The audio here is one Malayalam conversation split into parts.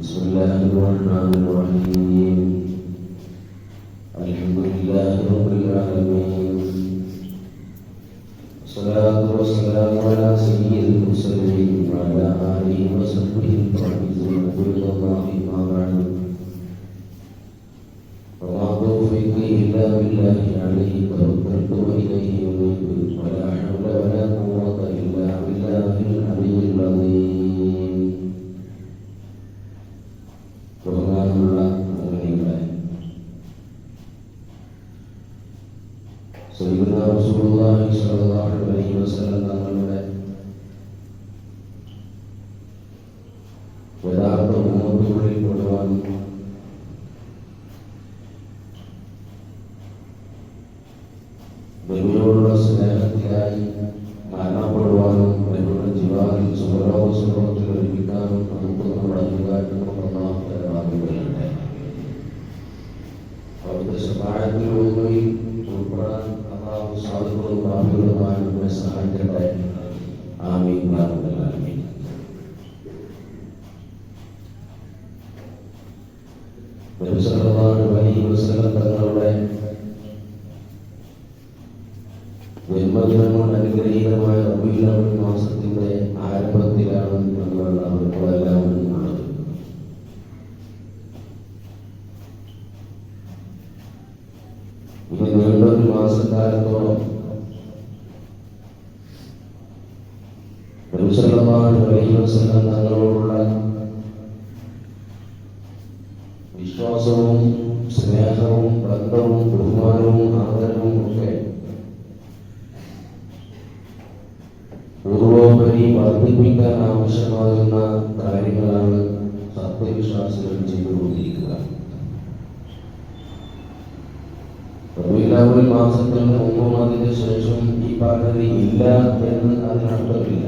بسم الله الرحمن الرحيم الحمد لله رب العالمين والصلاة والسلام على سيد المرسلين وعلى آله وصحبه الفائزين برضا الله ما بعد وما توفيقي إلا بالله عليه توكلت وإليه أنيب ولا حول ولا قوة إلا بالله العلي العظيم. ബഹുമാനമുള്ള മുഅ്മിനീങ്ങളെ, സയ്യിദുനാ റസൂലുള്ളാഹി സ്വല്ലല്ലാഹു അലൈഹി വസല്ലം തങ്ങളുടെ യഥാർത്ഥ ഉമ്മത്തുകളിൽ പെടുവാൻ നബിയോടുള്ള സ്നേഹത്തിലായി മരണപ്പെടുവാനും നബിയുടെ ജിവാറിൽ സുഖത്തിൽ ലഭിക്കാനും നമുക്ക് നമ്മുടെ അധികാരങ്ങളും അവിടുത്തെ ശഫാഅത്തിലൂടെ ഉൾപ്പെടാൻ അല്ലാഹു സാധികളും പ്രാപ്തികളുമായി നമ്മെ സഹായിക്കട്ടെ. ആമീൻ യാ റബ്ബൽ ആലമീൻ. നബി സല്ലല്ലാഹു അലൈഹി വസല്ലം തങ്ങളുടെ ജന്മദിനം അനുഗ്രഹീതമായ റബീഉൽ അവ്വൽ മാസത്തിന്റെ ആരംഭത്തിലാണ് നമ്മളെല്ലാം ഉള്ളത്. ഇനി നീണ്ടൊരു മാസക്കാലത്തോളം നബി സല്ലല്ലാഹു അലൈഹി വസല്ലം തങ്ങളോടുള്ള വിശ്വാസവും സ്നേഹവും ബന്ധവും ബഹുമാനവും ആദരവും ഒക്കെ പൂർവോപരി വർദ്ധിപ്പിക്കാൻ ആവശ്യമാകുന്ന കാര്യങ്ങളാണ് സത്യവിശ്വാസികൾ ചെയ്തുകൊണ്ടിരിക്കുക. റബീഉൽ അവ്വൽ മാസത്തിന് മുമ്പും അതിന് ശേഷം ഈ പദ്ധതി ഇല്ല എന്ന് അതിനർത്ഥമില്ല.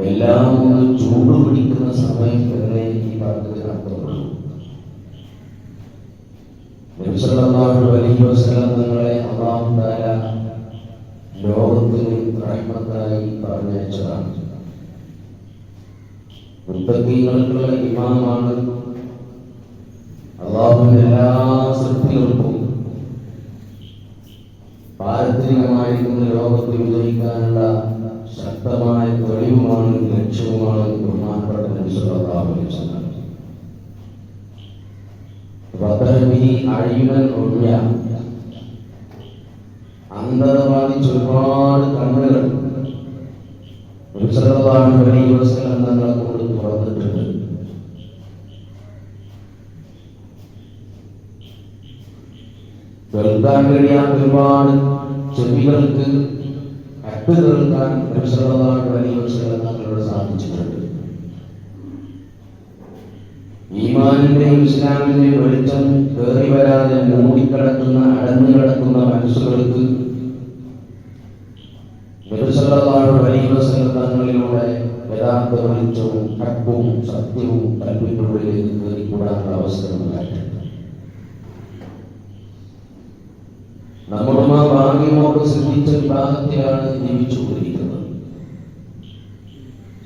എല്ലാം ഒന്ന് ചൂടുപിടിക്കുന്ന സമയം തന്നെ ഈ പദ്ധതി അർത്ഥമുള്ളൂ. നബി സല്ലല്ലാഹു അലൈഹി വസല്ലം തങ്ങളെ അല്ലാഹു തആല ലോകത്തിന് റഹ്മത്തായി പറഞ്ഞയച്ചതാണ്. മുത്തഖീങ്ങൾക്കുള്ള ഇമാമാണ്. അല്ലാഹുവിന്റെ എല്ലാ സൃഷ്ടികൾക്കും പാരത്രികമായിരിക്കുന്ന ലോകത്ത് വിജയിക്കാനുള്ള ശക്തമായ തെളിവുമാണ്, ലക്ഷ്യവുമാണ് ബഹുമാനപ്പെട്ട നബി സല്ലല്ലാഹു അലൈഹി വസല്ലം. വദഹബി അയ്യുനൽ ഉമ്യ, അന്ധത ബാധിച്ച ഒരുപാട് കണ്ണുകൾ നബി സല്ലല്ലാഹു അലൈഹി വസല്ലം തങ്ങളെ കൊണ്ട് തുറന്നിട്ടുണ്ട്. കേൾക്കാൻ കഴിയാത്ത ഒരുപാട് ചെവികൾക്ക് അട്ട് കേൾക്കാൻ നബി സല്ലല്ലാഹു അലൈഹി വസല്ലം തങ്ങളോട് സാധിച്ചിട്ടുണ്ട്. ഈമാനിന്റെയും ഇസ്ലാമിന്റെയും വെളിച്ചം കയറി വരാതെ മൂടിക്കിടക്കുന്ന അടഞ്ഞു കിടക്കുന്ന മനസ്സുകൾക്ക് നബി സല്ലല്ലാഹു അലൈഹി വസല്ലം തങ്ങളിലൂടെ യഥാർത്ഥ വെളിച്ചവും ഹക്കും സത്യവും കൽപ്പിക്കുള്ളിലേക്ക് കയറിക്കൂടാനുള്ള അവസരം ഉണ്ടായിട്ടുണ്ട്. നമ്മളും ആ ഭാഗ്യമോട് സിദ്ധിച്ച വിഭാഗത്തിലാണ് ജീവിച്ചുകൊണ്ടിരിക്കുന്നത്.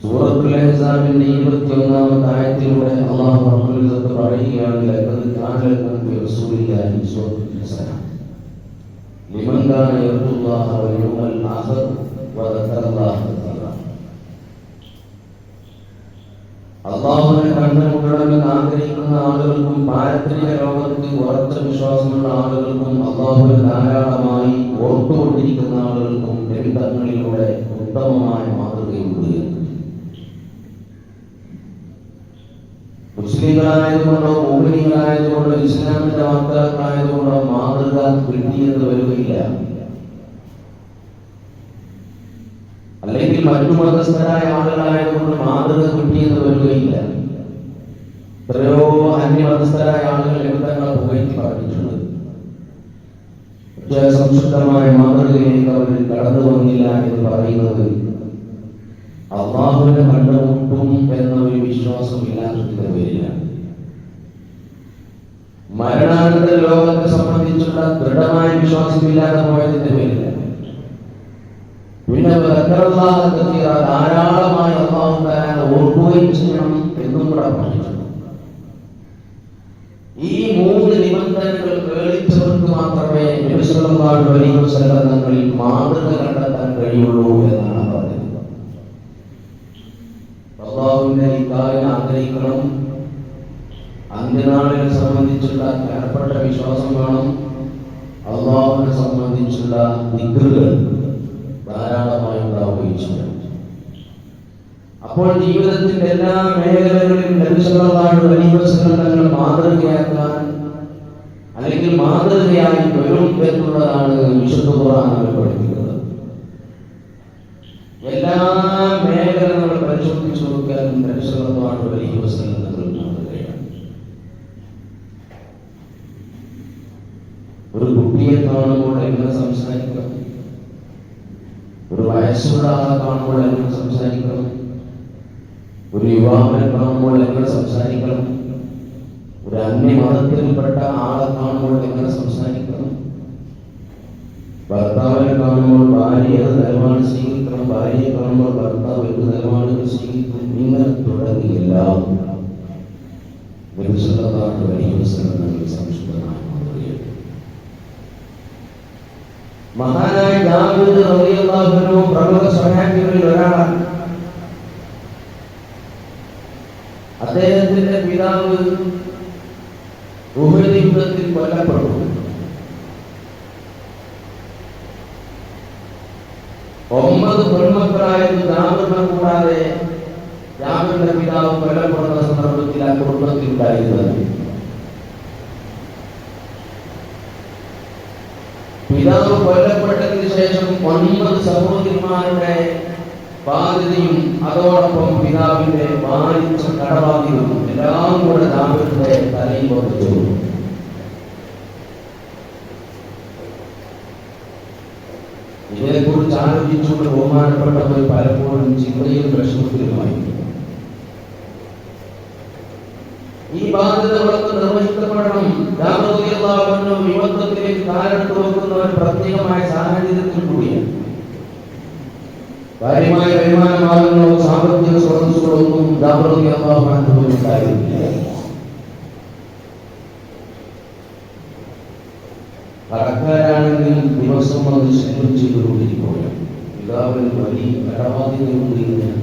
സൂറത്തുൽ അഹ്സാബിന്റെ 21-ാമത്തെ ആയത്തിലൂടെ അല്ലാഹു റബ്ബുൽ ഇസ്സത്ത് പറയുകയാണ്, ലഖദ് കാന ലക്കും ഫീ റസൂലില്ലാഹി ഉസ്വത്തുൻ ഹസന ലിമൻ കാന യർജുല്ലാഹ വൽ യൗമൽ ആഖിർ വദക്കറല്ലാഹ കസീറ. അല്ലാഹുവിനെ കണ്ടുമുട്ടണമെന്ന് ആഗ്രഹിക്കുന്ന ആളുകൾക്കും പാരത്രിക ലോകത്ത് ഉറച്ച വിശ്വാസമുള്ള ആളുകൾക്കും അല്ലാഹുവിനെ ധാരാളമായി ഓർത്തുകൊണ്ടിരിക്കുന്ന ആളുകൾക്കും നബി തങ്ങളിലൂടെ ഉത്തമമായ മാതൃകയുണ്ട്. മുസ്ലിങ്ങളായതുകൊണ്ടോ മുഅ്മിനീങ്ങളായതുകൊണ്ടോ ഇസ്ലാമിന്റെ വാക്താക്കളായതുകൊണ്ടോ മാതൃക കിട്ടിയെന്ന് വരികയില്ല. അല്ലെങ്കിൽ മറ്റു മതസ്ഥരായ ആളുകളായതുകൊണ്ട് മാതൃക കിട്ടിയെന്ന് വരികയില്ല. എത്രയോ അന്യമതസ്ഥരായ ആളുകൾ തങ്ങളെ പുകഴ്ത്തി പറഞ്ഞിട്ടുണ്ട്. സംശുദ്ധമായ മാതൃകയിലേക്ക് അവർ കടന്നു വന്നില്ല എന്ന് പറയുന്നത് അല്ലാഹുവിനെ കണ്ടുമുട്ടും എന്ന ഒരു വിശ്വാസം ഇല്ലാത്തതിന്റെ പേരിലാണ്. മരണാനന്തര ലോകത്തെ സംബന്ധിച്ചുള്ള ദൃഢമായ വിശ്വാസമില്ലാതെ പോയതിന്റെ പേരിലാണ്. പിന്നെ ധാരാളമായി അല്ലാഹു തആല ഓർക്കുകയും ചെയ്യണം എന്നും കൂടെ പറഞ്ഞിട്ടുണ്ട്. ഈ 3 നിബന്ധനകൾ കേളിച്ചവർക്ക് മാത്രമേ നബി സല്ലല്ലാഹു അലൈഹി വസല്ലം തങ്ങളിൽ മാതൃക കണ്ടെത്താൻ കഴിയുള്ളൂ എന്നാണ് പറയുന്നത്. അല്ലാഹുവിനെ ഇക്കാര്യം ആഗ്രഹിക്കണം, അന്ത്യനാളിനെ സംബന്ധിച്ചുള്ള ഏർപ്പെട്ട വിശ്വാസം വേണം, അല്ലാഹുവിനെ സംബന്ധിച്ചുള്ള ദിക്റുകൾ ധാരാളമായി ഉണ്ടാവുകയും ചെയ്യണം. അപ്പോൾ ജീവിതത്തിന്റെ എല്ലാ മേഖലകളിലും നബി സല്ലല്ലാഹു അലൈഹി വസല്ലം തങ്ങൾ മാതൃകയാക്കാൻ അല്ലെങ്കിൽ മാതൃകയായി വരും എന്നുള്ളതാണ് വിശുദ്ധ ഖുർആൻ പഠിപ്പിക്കുന്നത്. എല്ലാ മേഖലകളും പരിശോധിച്ചു നോക്കിയാൽ നബി സല്ലല്ലാഹു അലൈഹി വസല്ലം തങ്ങൾ മാതൃകയാണ്. ഒരു കുട്ടിയെ കാണുമ്പോൾ എങ്ങനെ സംസാരിക്കണം, ഒരു വയസ്സുള്ള ആളെ കാണുമ്പോൾ എങ്ങനെ സംസാരിക്കണം, ഒരു യുവാവിനെ കാണുമ്പോൾ എങ്ങനെ സംസാരിക്കണം, ഒരു അന്യമതത്തിൽപ്പെട്ട ആളെ കാണുമ്പോൾ എങ്ങനെ സംസാരിക്കണം, ഭർത്താവിനെ കാണുമ്പോൾ ഭാര്യ ഏത് നിലപാട് സ്വീകരിക്കണം, ഭാര്യയെ കാണുമ്പോൾ ഭർത്താവ് ഏത് നിലപാടുകൾ സ്വീകരിക്കണം, ഇങ്ങനെ തുടങ്ങിയെല്ലാം മഹാനായ ദാവൂദ് റളിയല്ലാഹു അൻഹു പ്രമുഖ സ്വഹാബികളിൽ ഒരാളാണ്. അദ്ദേഹത്തിന്റെ പിതാവ് ഉഹദ് യുദ്ധത്തിൽ കൊല്ലപ്പെട്ടു. 9 പെൺമക്കളായിരുന്നു ജാബിറിനെ കൂടാതെ. ജാബിറിന്റെ പിതാവ് കൊല്ലപ്പെടുന്ന സന്ദർഭത്തിൽ ആ കുടുംബത്തിൽ ഉണ്ടായിരുന്നത്. പിതാവ് കൊല്ലപ്പെട്ടതിന് ശേഷം 9 സഹോദരിമാരുടെ ബാധ്യതയും അതോടൊപ്പം പിതാവിന്റെ വാരിച്ച കടബാധ്യതയും എല്ലാം കൂടെ ജാബിറിന്റെ തലയിൽ വന്നു. ഇതിനെക്കുറിച്ച് ആലോചിച്ചുകൊണ്ട് ബഹുമാനപ്പെട്ടവർ പലപ്പോഴും ചിന്തയും വിഷമത്തിലുമായി. ഈ ബാധ്യതകളൊക്കെ നിർവഹിക്കപ്പെടണം. വിമർശനത്തിലേക്ക് കാലെടുത്ത് നോക്കുന്നവർ പ്രത്യേകമായ സാഹചര്യത്തിൽ കൂടിയാണ്. കാര്യമായ വരുമാനമാകുന്നോ സാമ്പത്തിക സ്രോതസ്സുകളൊന്നും ഉണ്ടായിരുന്നില്ല. കടക്കാരാണെങ്കിൽ ദിവസം അത് ശല്യം ചെയ്തുകൊണ്ടിരിക്കുകയാണ്. പിതാവിന് വലിയ കടബാധ്യതയുണ്ട് എന്ന് ഞാൻ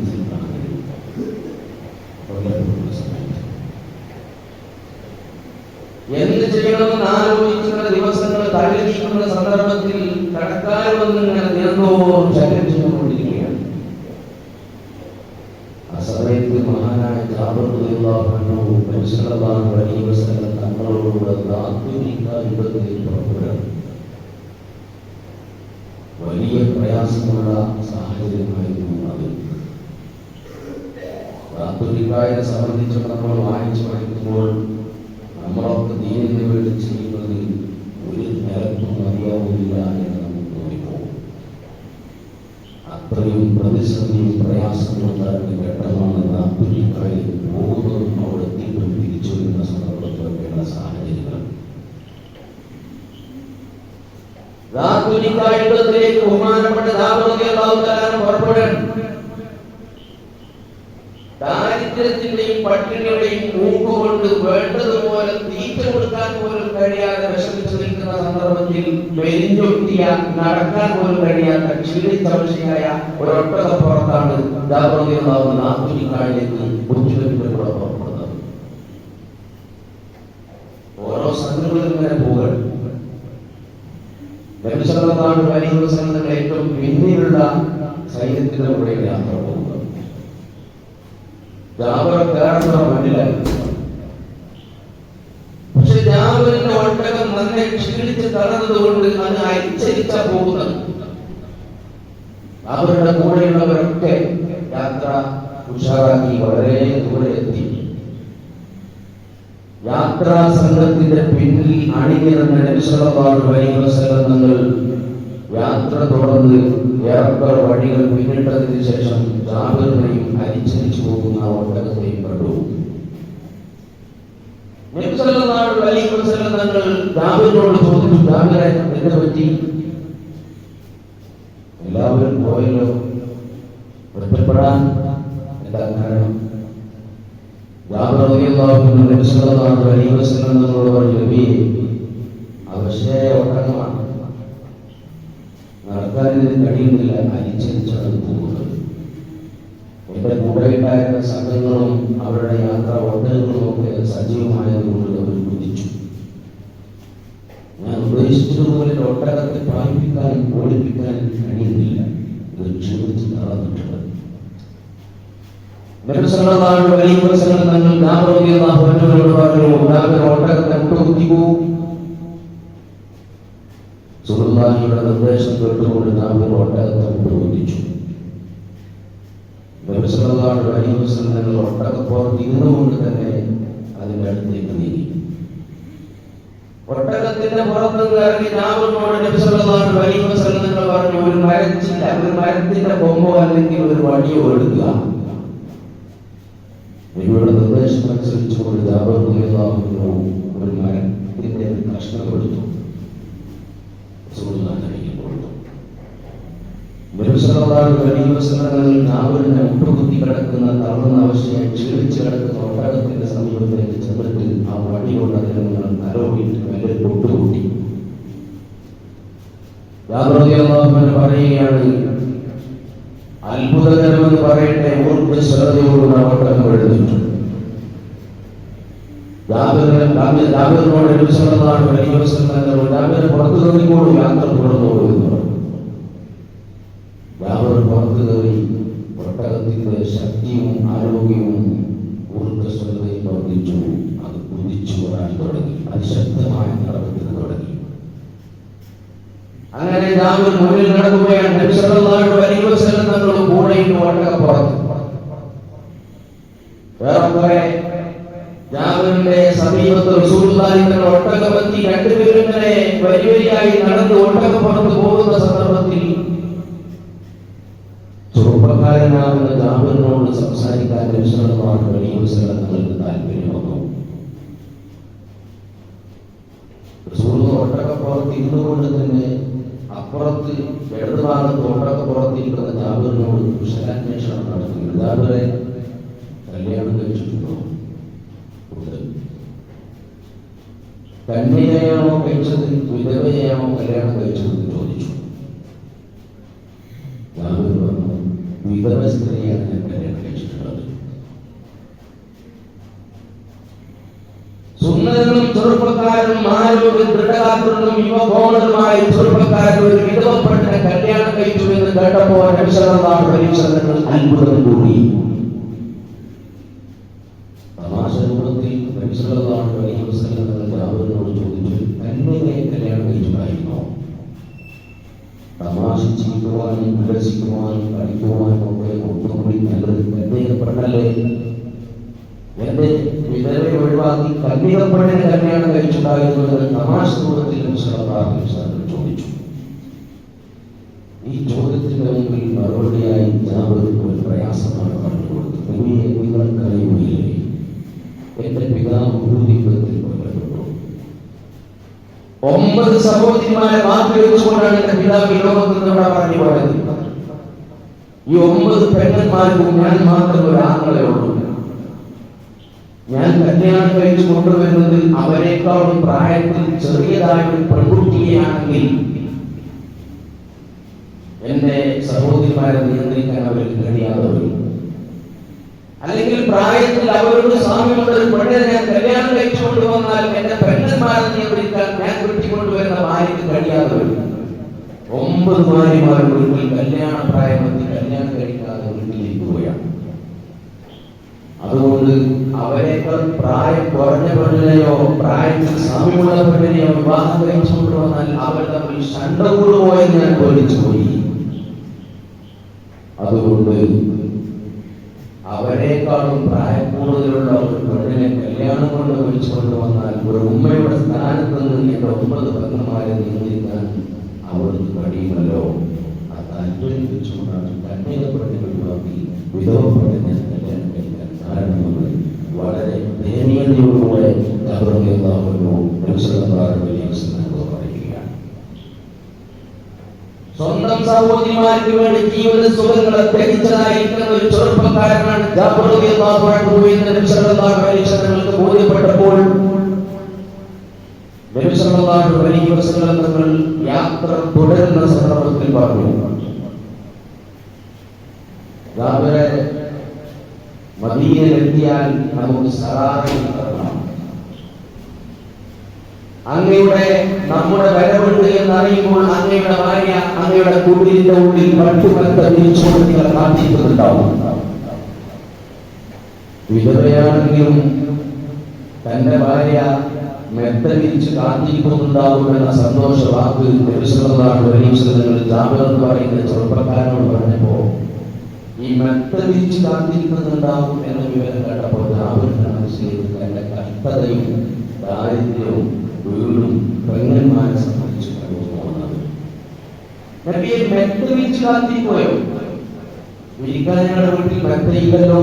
എന്ത് ചെയ്യണമെന്ന് ആലോചിക്കുന്ന ദിവസങ്ങൾ തള്ളി നീക്കുന്ന സന്ദർഭത്തിൽ കടക്കാർ വന്നിങ്ങനെ നിരന്തോറും ശല്യം ചെയ്തുകൊണ്ടിരിക്കുകയാണ്. ആ സമയത്ത് മഹാനായ ജാബിർ റളിയല്ലാഹു അൻഹു നബി സല്ലല്ലാഹു അലൈഹി വസല്ലം തങ്ങളോട് യുദ്ധത്തിലേക്ക് പുറപ്പെടുകയാണ്. വലിയ പ്രയാസമുള്ള സാഹചര്യമായിരുന്നു അത്. റാത്തുലിക്കായെ സംബന്ധിച്ച് നമ്മൾ വായിച്ചു പഠിക്കുമ്പോൾ നമ്മളൊക്കെ ദീനിന് വേണ്ടി ചെയ്യുന്നത് ഒരു നേരത്തും അറിയാവുന്നില്ല എന്ന് നമുക്ക് തോന്നിപ്പോകും. അത്രയും പ്രതിസന്ധിയും പ്രയാസങ്ങളും ഉണ്ടായിരുന്ന ഘട്ടമാണ് റാത്തുലിക്കായി പോകുന്നതും അവിടെ എത്തിയിട്ടും തിരിച്ചു വരുന്ന സന്ദർഭത്തിലൊക്കെയുള്ള സാഹചര്യങ്ങൾ. യുദ്ധത്തിലേക്ക് ബഹുമാനപ്പെട്ട പുറപ്പെടാൻ ദാരിദ്ര്യത്തിന്റെയും പട്ടിണിയുടെയും മൂക്കുകൊണ്ട് വേണ്ടതുപോലെ തീറ്റ കൊടുക്കാൻ പോലും കഴിയാതെ വിഷമിച്ചു നിൽക്കുന്ന സന്ദർഭത്തിൽ വെലിഞ്ഞൊട്ടിയ നടക്കാൻ പോലും കഴിയാത്ത ക്ഷീണിച്ചവശയായ ഒരൊട്ടകപ്പുറത്താണ് നാത്തുലിക്കായിലേക്ക് മുസ്ലിമിന്റെ കൂടെ പുറപ്പെടുന്നത്. ഓരോ സംഘങ്ങളും ഇങ്ങനെ പോകണം. നബി സല്ലല്ലാഹു അലൈഹി വസല്ലം ഏറ്റവും പിന്നിലുള്ള സൈന്യത്തിന്റെ കൂടെ യാത്ര പോകുന്നത്. ജാബിർ കേരള മണ്ണിലായിരുന്നു. പക്ഷെ ജാബിറിന്റെ ഒട്ടകം നന്നെ ക്ഷീണിച്ച് തളർന്നത് കൊണ്ട് അത് അരിച്ചരിച്ച പോകുന്നത്. അവരുടെ കൂടെയുള്ളവരൊക്കെ യാത്ര ഉഷാറാക്കി വളരെ ദൂരെ എത്തി. യാത്രാ സംഘത്തിന്റെ പിന്നിൽ അണിനിരന്ന നബി സല്ലല്ലാഹു അലൈഹി വസല്ലം തങ്ങൾ യാത്ര തുടർന്ന് ഏറെക്കുറെ വഴികൾ പിന്നിട്ടതിന് ശേഷം ജാബിറിനെയും അരിച്ചരിച്ചു പോകുന്ന ഒട്ടകത്തെയും കണ്ടു. നബി സല്ലല്ലാഹു അലൈഹി വസല്ലം തങ്ങൾ ജാബിറിനോട് ചോദിച്ചു, ജാബിറെ എന്ത് പറ്റി? എല്ലാവരും പോയല്ലോ, ഒറ്റപ്പെടാൻ എന്താ കാരണം? ജാബിർ റളിയല്ലാഹു അൻഹു നബി സല്ലല്ലാഹു അലൈഹി വസല്ലം തങ്ങളോട് പറഞ്ഞു, നബിയേ, അവശേ ഒട്ടകമാണ്, നടക്കാൻ ഇതിന് കഴിയുന്നില്ല, അരിച്ചരിച്ചാണ് പോകുന്നത്. എന്റെ കൂടെ ഉണ്ടായിരുന്ന സംഘങ്ങളും അവരുടെ യാത്ര ഒട്ടകങ്ങളും ഒക്കെ സജീവമായതുകൊണ്ട് അവർ കുതിച്ചു. ഞാൻ ഉദ്ദേശിച്ചതുപോലെ ഒട്ടകത്തെ പായിപ്പിക്കാനും ഓടിപ്പിക്കാനും കഴിയുന്നില്ല. ഇത് ക്ഷീണിച്ച് നടന്നിട്ടുണ്ട്. നബി സല്ലല്ലാഹു അലൈഹി വസല്ലം തങ്ങൾ ജാബിർ റളിയല്ലാഹു അൻഹുവിനോട് പറഞ്ഞു, ജാബിർ ഒട്ടകത്തെ മുട്ടുകുത്തിക്കൂ. റസൂലുള്ളാഹിയുടെ നിർദ്ദേശം കേട്ടുകൊണ്ട് ജാബിർ ഒട്ടകത്തെ മുട്ടുകുത്തിച്ചു. നബി സല്ലല്ലാഹു അലൈഹി വസല്ലം തങ്ങൾ ഒട്ടകപ്പുറത്ത് ഇരുന്നുകൊണ്ട് തന്നെ അതിന്റെ അടുത്തേക്ക് നീങ്ങി. ഒട്ടകത്തിന്റെ പുറത്ത് ഇറങ്ങി ജാബിറിനോട് നബി സല്ലല്ലാഹു അലൈഹി വസല്ലം തങ്ങൾ പറഞ്ഞു, ഒരു മരത്തിന്റെ കൊമ്പോ അല്ലെങ്കിൽ ഒരു വടിയോ എടുക്കുക. നബിയുടെ നിർദ്ദേശം അനുസരിച്ചുകൊണ്ട് ജാബിർ റളിയല്ലാഹു അൻഹു ഒരു മരത്തിന്റെ കഷ്ണം എടുത്തു. നബി സല്ലല്ലാഹു അലൈഹി വസല്ലം ജാബിറിനെ മുട്ടുകുത്തി കിടക്കുന്ന തളർന്ന അവസ്ഥയായി ക്ഷീണിച്ച് കിടക്കുന്ന ഒട്ടകത്തിന്റെ സമീപത്തേക്ക് ചെന്നിട്ട് ആ വടി കൊണ്ട് അതിനെ തലോടിയിട്ട് മെല്ലെ പൊട്ടുകൂട്ടി. ജാബിർ റളിയല്ലാഹു അൻഹു പറയുകയാണ്, അത്ഭുതകരമെന്ന് പറയട്ടെ, ഊർജ്ജസ്വലതയോടുകൂടെ ഒട്ടകം എഴുതിട്ടു. ജാബിറിനോട് നബി സല്ലല്ലാഹു അലൈഹി വസല്ലം ജാബിർ പുറത്തു കയറിക്കോളൂ, യാത്ര തുടർന്നോളൂ എന്ന് പറഞ്ഞു. ജാബിർ പുറത്തു കയറി ഒട്ടകത്തിന്റെ ശക്തിയും ആരോഗ്യവും ഊർജ്ജസ്വലതയും വർദ്ധിച്ചു. അത് കുതിച്ചു വരാൻ തുടങ്ങി, അതിശക്തമായ നടപടികൾ തുടങ്ങി. അങ്ങനെ ജാബിർ മുന്നിൽ നടക്കുകയാണ്. നബി സല്ലല്ലാഹു അലൈഹി വസല്ലം തങ്ങളുടെ കൂടെയും ഒട്ടകപ്പുറത്ത് വേറെ ജാബിറിന്റെ സമീപത്ത് റസൂലുള്ളാഹി തങ്ങൾ ഒട്ടകമെത്തി രണ്ടുപേരും ഇങ്ങനെ വരിവരിയായി നടന്ന് ഒട്ടകപ്പുറത്ത് പോകുന്ന സന്ദർഭത്തിൽ ചെറുപ്പക്കാരനാകുന്ന ജാബിറിനോട് സംസാരിക്കാൻ നബി സല്ലല്ലാഹു അലൈഹി വസല്ലം തങ്ങൾക്ക് താല്പര്യം വന്നു. റസൂൽ ഒട്ടകപ്പുറത്ത് ഇരുന്നുകൊണ്ട് തന്നെ അപ്പുറത്ത് ഇടതുഭാഗത്ത് ഒട്ടകപ്പുറത്തിരിക്കുന്ന ജാബിറിനോട് കുശലാന്വേഷണം നടത്തി. ജാബിറെ, കല്യാണം കഴിച്ചിട്ടുണ്ടോ? കന്യകയാണോ കഴിച്ചത്, വിധവയാണോ കല്യാണം കഴിച്ചത് എന്ന് ചോദിച്ചു. ജാബിർ പറഞ്ഞു, വിധവ സ്ത്രീയാണ് ഞാൻ കല്യാണം കഴിച്ചിട്ടുള്ളത്. സുന്ദരനും ചെറുപ്പക്കാരനും ആരോഗ്യ ദൃഢഗാത്രനും യുവകോണരുമായ ചെറുപ്പക്കാരൻ ഒരു വിധവപ്പെട്ടിനെ കല്യാണം കഴിച്ചു എന്ന് കേട്ടപ്പോൾ നബി സല്ലല്ലാഹു അലൈഹി വസല്ലം അത്ഭുതം കൂടി. തമാശരൂപത്തിൽ നബി സല്ലല്ലാഹു അലൈഹി വസല്ലം ജാബിറിനോട് ചോദിച്ചു, കന്യകയെ കല്യാണം കഴിച്ചിട്ടായിരുന്നോ? തമാശിക്കുവാനും ഉല്ലസിക്കുവാനും കളിക്കുവാനും ഒക്കെ ഒന്നുകൂടി നല്ലത് കന്യകപ്പെടല്ലേ? എന്റെ വിധവയെ ഒഴിവാക്കി കന്യകപ്പെടനെ കല്യാണം കഴിച്ചിട്ടായിരുന്നത് തമാശ രൂപത്തിൽ നബി സല്ലല്ലാഹു അലൈഹി വസല്ലം ചോദിച്ചു. ഈ ചോദ്യത്തിന്റെ മുമ്പിൽ മറുപടിയായി ജാബിർ ഒരു പ്രയാസമാണ് പറഞ്ഞു കൊടുത്തത്. നിങ്ങൾക്കറിയുകയില്ലേ, എന്റെ പിതാവ് ഭൂരിപത്തിൽ കൊല്ലപ്പെട്ടു. 9 സഹോദരിമാരെ മാറ്റി വെച്ചുകൊണ്ടാണ് എന്റെ പിതാവ് ഈ ലോകത്ത് നിന്ന് പറഞ്ഞു പോയത്. ഈ 9 പെണ്ണന്മാർക്കും ഞാൻ മാത്രം ഒരു ആങ്ങളെ ഉള്ളൂ. ഞാൻ കല്യാണം കഴിച്ചു കൊണ്ടുവരുന്നത് അവരെക്കാളും പ്രായത്തിൽ ചെറിയതായ ഒരു പെൺകുട്ടിയെയാണെങ്കിൽ എന്റെ സഹോദരിമാരെ നിയന്ത്രിക്കാൻ അവർക്ക് കഴിയാതെ വരും. അല്ലെങ്കിൽ പ്രായത്തിൽ അവരോട് സാമ്യമുള്ള ഒരു പെണ്ണെ ഞാൻ കല്യാണം കഴിച്ചുകൊണ്ട് വന്നാൽ എന്റെ പെണ്ണന്മാരെ നിയന്ത്രിക്കാൻ ഞാൻ കിട്ടിക്കൊണ്ടുവരുന്ന ഭാര്യയ്ക്ക് കഴിയാതെ വരും. 9 ഭാര്യമാർ വീട്ടിൽ കല്യാണ പ്രായമെത്തി കല്യാണം കഴിക്കാതെ വീട്ടിലിരിക്കുകയാണ്. അതുകൊണ്ട് അവരെക്കാൾ പ്രായം കുറഞ്ഞ പെണ്ണിനെയോ പ്രായത്തിൽ സാമ്യമുള്ള പെണ്ണിനെയോ വിവാഹം കഴിച്ചുകൊണ്ട് വന്നാൽ അവർ തമ്മിൽ ശണ്ട കൂടുമോ എന്ന് ഞാൻ പേടിച്ചു പോയി. അതുകൊണ്ട് അവരെക്കാളും പ്രായം കൂടുതലുള്ള ഒരു പെണ്ണിനെ കല്യാണം കൊണ്ട് വിളിച്ചുകൊണ്ട് വന്നാൽ ഒരു ഉമ്മയുടെ സ്ഥാനത്ത് നിന്ന് എന്റെ 9 പെണ്ണന്മാരെ നിയന്ത്രിക്കാൻ അവർക്ക് കഴിയുമല്ലോ. ആ താല്പര്യം വെച്ചുകൊണ്ടാണ് കന്യകപ്പെട്ടിനെ ഒഴിവാക്കി വിധവപ്പെട്ടിനെ കല്യാണം കഴിക്കാൻ കാരണമെന്ന് വളരെ ദയനീയതയോടുകൂടെ പറയുകയാണ്. സ്വന്തം സഹോദരിമാർക്ക് വേണ്ടി ജീവിത സുഖങ്ങളെ ത്യജിച്ചതായിരിക്കുന്ന ഒരു ചെറുപ്പക്കാരനാണ് ജാഫർ റളിയല്ലാഹു അൻഹു എന്ന് നബി സല്ലല്ലാഹു അലൈഹി വസല്ലം ബോധ്യപ്പെട്ടപ്പോൾ നബി സല്ലല്ലാഹു അലൈഹി വസല്ലം തങ്ങൾ യാത്ര തുടരുന്ന സന്ദർഭത്തിൽ പറഞ്ഞു, ജാഫറെ, മദീനയിലെത്തിയാൽ നമുക്ക് സറായിൽ ഇറങ്ങാം. അങ്ങയുടെ നമ്മുടെ വരവുണ്ട് എന്നറിയുമ്പോൾ അങ്ങയുടെ ഭാര്യ അങ്ങയുടെ കുടിലിന്റെ ഉള്ളിൽ പട്ടുമെത്ത തിരിച്ചുകൊണ്ട് നിങ്ങൾ കാത്തിരിക്കുന്നുണ്ടാവും. വിധവയാണെങ്കിലും തന്റെ ഭാര്യ മെത്ത തിരിച്ച് കാത്തിരിക്കുന്നുണ്ടാവും എന്ന സന്തോഷ വാക്ക് നബി സല്ലല്ലാഹു അലൈഹി വസല്ലം ജാബിർ എന്ന് പറയുന്ന ചെറുപ്പക്കാരനോട് പറഞ്ഞപ്പോ ഈ മെത്ത തിരിച്ച് കാത്തിരിക്കുന്നുണ്ടാവും എന്ന വിവരം കേട്ടപ്പോൾ ജാബിറിന്റെ മനസ്സിൽ തന്റെ കഷ്ടതയും ദാരിദ്ര്യവും വീടും പെങ്ങന്മാരെ സംബന്ധിച്ച് പോകുന്നത്. നബിയെ മെത്ത വിരിച്ച് കാത്തിരിക്കുകയോ? വിരിക്കാൻ ഞങ്ങളുടെ വീട്ടിൽ മെത്തയില്ലല്ലോ.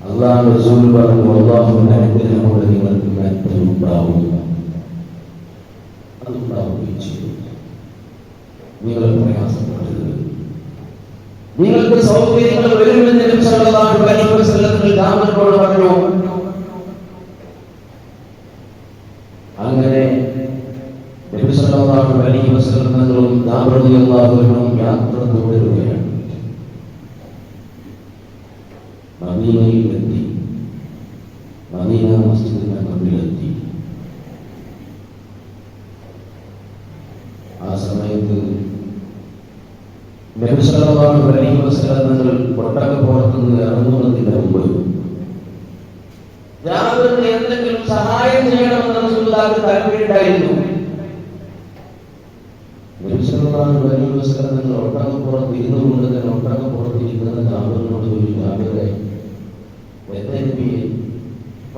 അല്ലാഹു റസൂൽ പറഞ്ഞു, അല്ലാഹുവിന്റെ അനുഗ്രഹത്തോടെ നിങ്ങൾക്ക് മെത്ത ഉണ്ടാവും. അതുണ്ടാവുകയും ചെയ്തു. നിങ്ങൾ പ്രയാസപ്പെട്ടത്, നിങ്ങൾക്ക് സൗകര്യങ്ങൾ വരുമെന്ന് നബി സല്ലല്ലാഹു അലൈഹി വസല്ലം ജാബിറിനോട് പറഞ്ഞു. അങ്ങനെ നബി സല്ലല്ലാഹു അലൈഹി വസല്ലം ജാബിർ റളിയല്ലാഹു അൻഹു യാത്ര തുടരുകയാണ്. മദീനയിലെത്തി, മദീന മസ്ജിദിന്റെ മുന്നിലെത്തി. ആ സമയത്ത് നബി സല്ലല്ലാഹു അലൈഹി വസല്ലം ഒട്ടകപ്പുറത്ത് നിന്ന് ഇറങ്ങുന്നതിന് മുമ്പ് ജാബിറിന് എന്തെങ്കിലും സഹായം ചെയ്യണമെന്ന് റസൂലുള്ളാഹിക്ക് താല്പര്യമുണ്ടായിരുന്നു. നബി സല്ലല്ലാഹു അലൈഹി വസല്ലം ഒട്ടകപ്പുറത്ത് ഇരുന്നുകൊണ്ട് തന്നെ ഒട്ടകപ്പുറത്തിരിക്കുന്ന ജാബിറിനോട് ചോദിച്ചു, ജാബിറെ,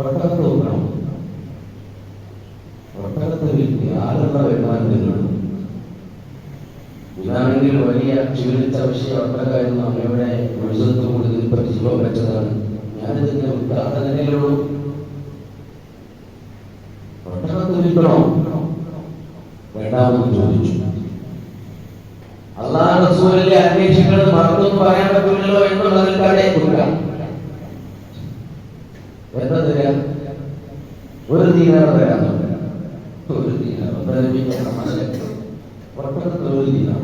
ഒട്ടകത്ത് നോക്കണം, ഒട്ടകത്ത് ആരുടെ വരുമാനത്തിനാണ്? ഇതാണെങ്കിൽ വലിയ ക്ഷീണിച്ച വിഷയ ഒട്ടകമായിരുന്നു. അങ്ങയുടെ മുഴുവത്തും കൊണ്ട് ഇതിൽപ്പറ്റി ജീവൻ വെച്ചതാണ്. ഞാനിതിന്റെ വിട്ടാതെ തന്നെയുള്ളൂ. ഒട്ടകത്ത് വിൽക്കണോ വേണ്ടാമെന്ന് ചോദിച്ചു. അല്ലാഹു റസൂലിനെ അന്വേഷിക്കുന്നത് മറന്നൊന്നും പറയാൻ പറ്റില്ലല്ലോ എന്നുള്ളതിൽ കടയില്ല. എന്താ തരാ? ഒരു ദീനാർ തരാം. ഒരു ദീനാർ ഒട്ടകത്ത് ഒരു ദീനാർ,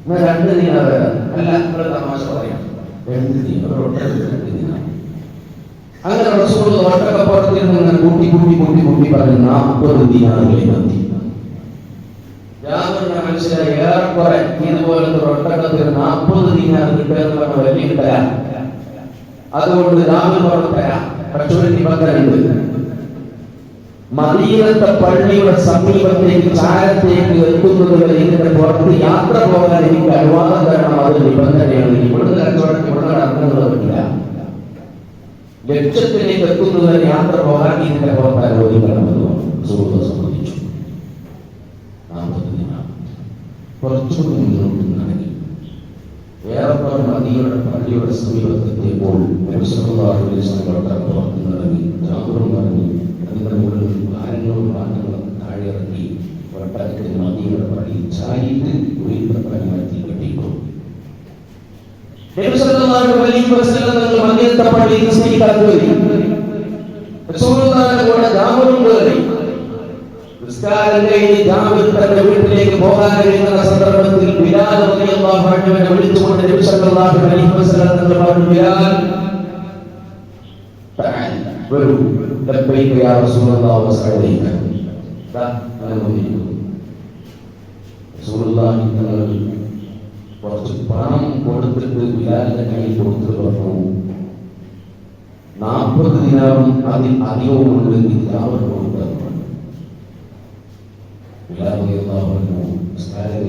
2 ദീനാർ തരാം. അല്ല, തമാശ പറയാം, 2 ദീനാർ, ഒട്ടകത്ത് 2 ദീനാർ. അങ്ങനെ റസൂൽ ഒട്ടകപ്പുറത്തിൽ നിന്ന് കൂട്ടി പറഞ്ഞ് 40 ദീനാറിലേക്ക് എത്തി. ജാബിറിന്റെ മനസ്സിലായി, ഏറെക്കുറെ ഇതുപോലത്തെ ഒട്ടകത്തിന് 40 ദീനാർ കിട്ടുക എന്ന് പറഞ്ഞ വലിയ കിട്ടലാ. അതുകൊണ്ട് ജാബിർ പറഞ്ഞു, തരാം. പക്ഷെ ഒരു നിബന്ധനയുണ്ട്. മദീനത്തെ പള്ളിയുടെ സമീപത്തേക്ക് ചാരത്തേക്ക് എത്തുന്നത് വരെ ഇതിന്റെ പുറത്ത് യാത്ര പോകാൻ എനിക്ക് അനുവാദം തരണം. അത് നിബന്ധനയാണ്. ഇവിടുന്ന് കച്ചവടം ഇവിടെ നടക്കുന്നത് പറ്റില്ല. ലക്ഷ്യത്തിലേക്ക് എത്തുന്നത് യാത്ര പോകാൻ ഇതിന്റെ പുറത്ത് അനുവദിക്കണമെന്ന് സുഹൃത്ത് സംബന്ധിച്ചു. കുറച്ചുകൂടി മുന്നോട്ട് നടക്കി ഏറെക്കുറെ മദീനയുടെ പള്ളിയുടെ സമീപത്തെത്തിയപ്പോൾ നബി സല്ലല്ലാഹു അലൈഹി വസല്ലം പുറത്ത് നടങ്ങി. ജാബിറും പറഞ്ഞു, അതിന്റെ മുകളിൽ ഭാരങ്ങളും വാഹനങ്ങളും താഴെ ഇറക്കി ഒട്ടകത്തിന് മദീനയുടെ പള്ളിയിൽ ചാരിയിട്ട് ഉയർത്തി കെട്ടിയിട്ടു. നബി സല്ലല്ലാഹു അലൈഹി വസല്ലം മദീനത്തെ പള്ളിയിൽ നിസ്കരിക്കാൻ പോയി. റസൂലുള്ളാഹിയുടെ കൂടെ ജാബിറും പോയി. നിസ്കാരം കഴിഞ്ഞ് ജാബിർ തന്റെ വീട്ടിലേക്ക് പോകാൻ കഴിയുന്ന സന്ദർഭത്തിൽ ബിലാൽ റളിയല്ലാഹു അൻഹുവിനെ വിളിച്ചുകൊണ്ട് നബി സല്ലല്ലാഹു അലൈഹി വസല്ലം പറഞ്ഞു, ബിലാൽ, വരൂ, ലബ്ബൈക യാ റസൂലല്ലാഹി വസഅലൈക. റസൂലുള്ളാഹി തങ്ങൾ കുറച്ച് പണം കൊടുത്തിട്ട് ബിലാലിന്റെ കയ്യിൽ കൊടുത്തിട്ട് പറഞ്ഞു, 40 ദിനാറും അതിൽ അധികവും ഉണ്ടെങ്കിൽ അവർ കൊടുത്തു.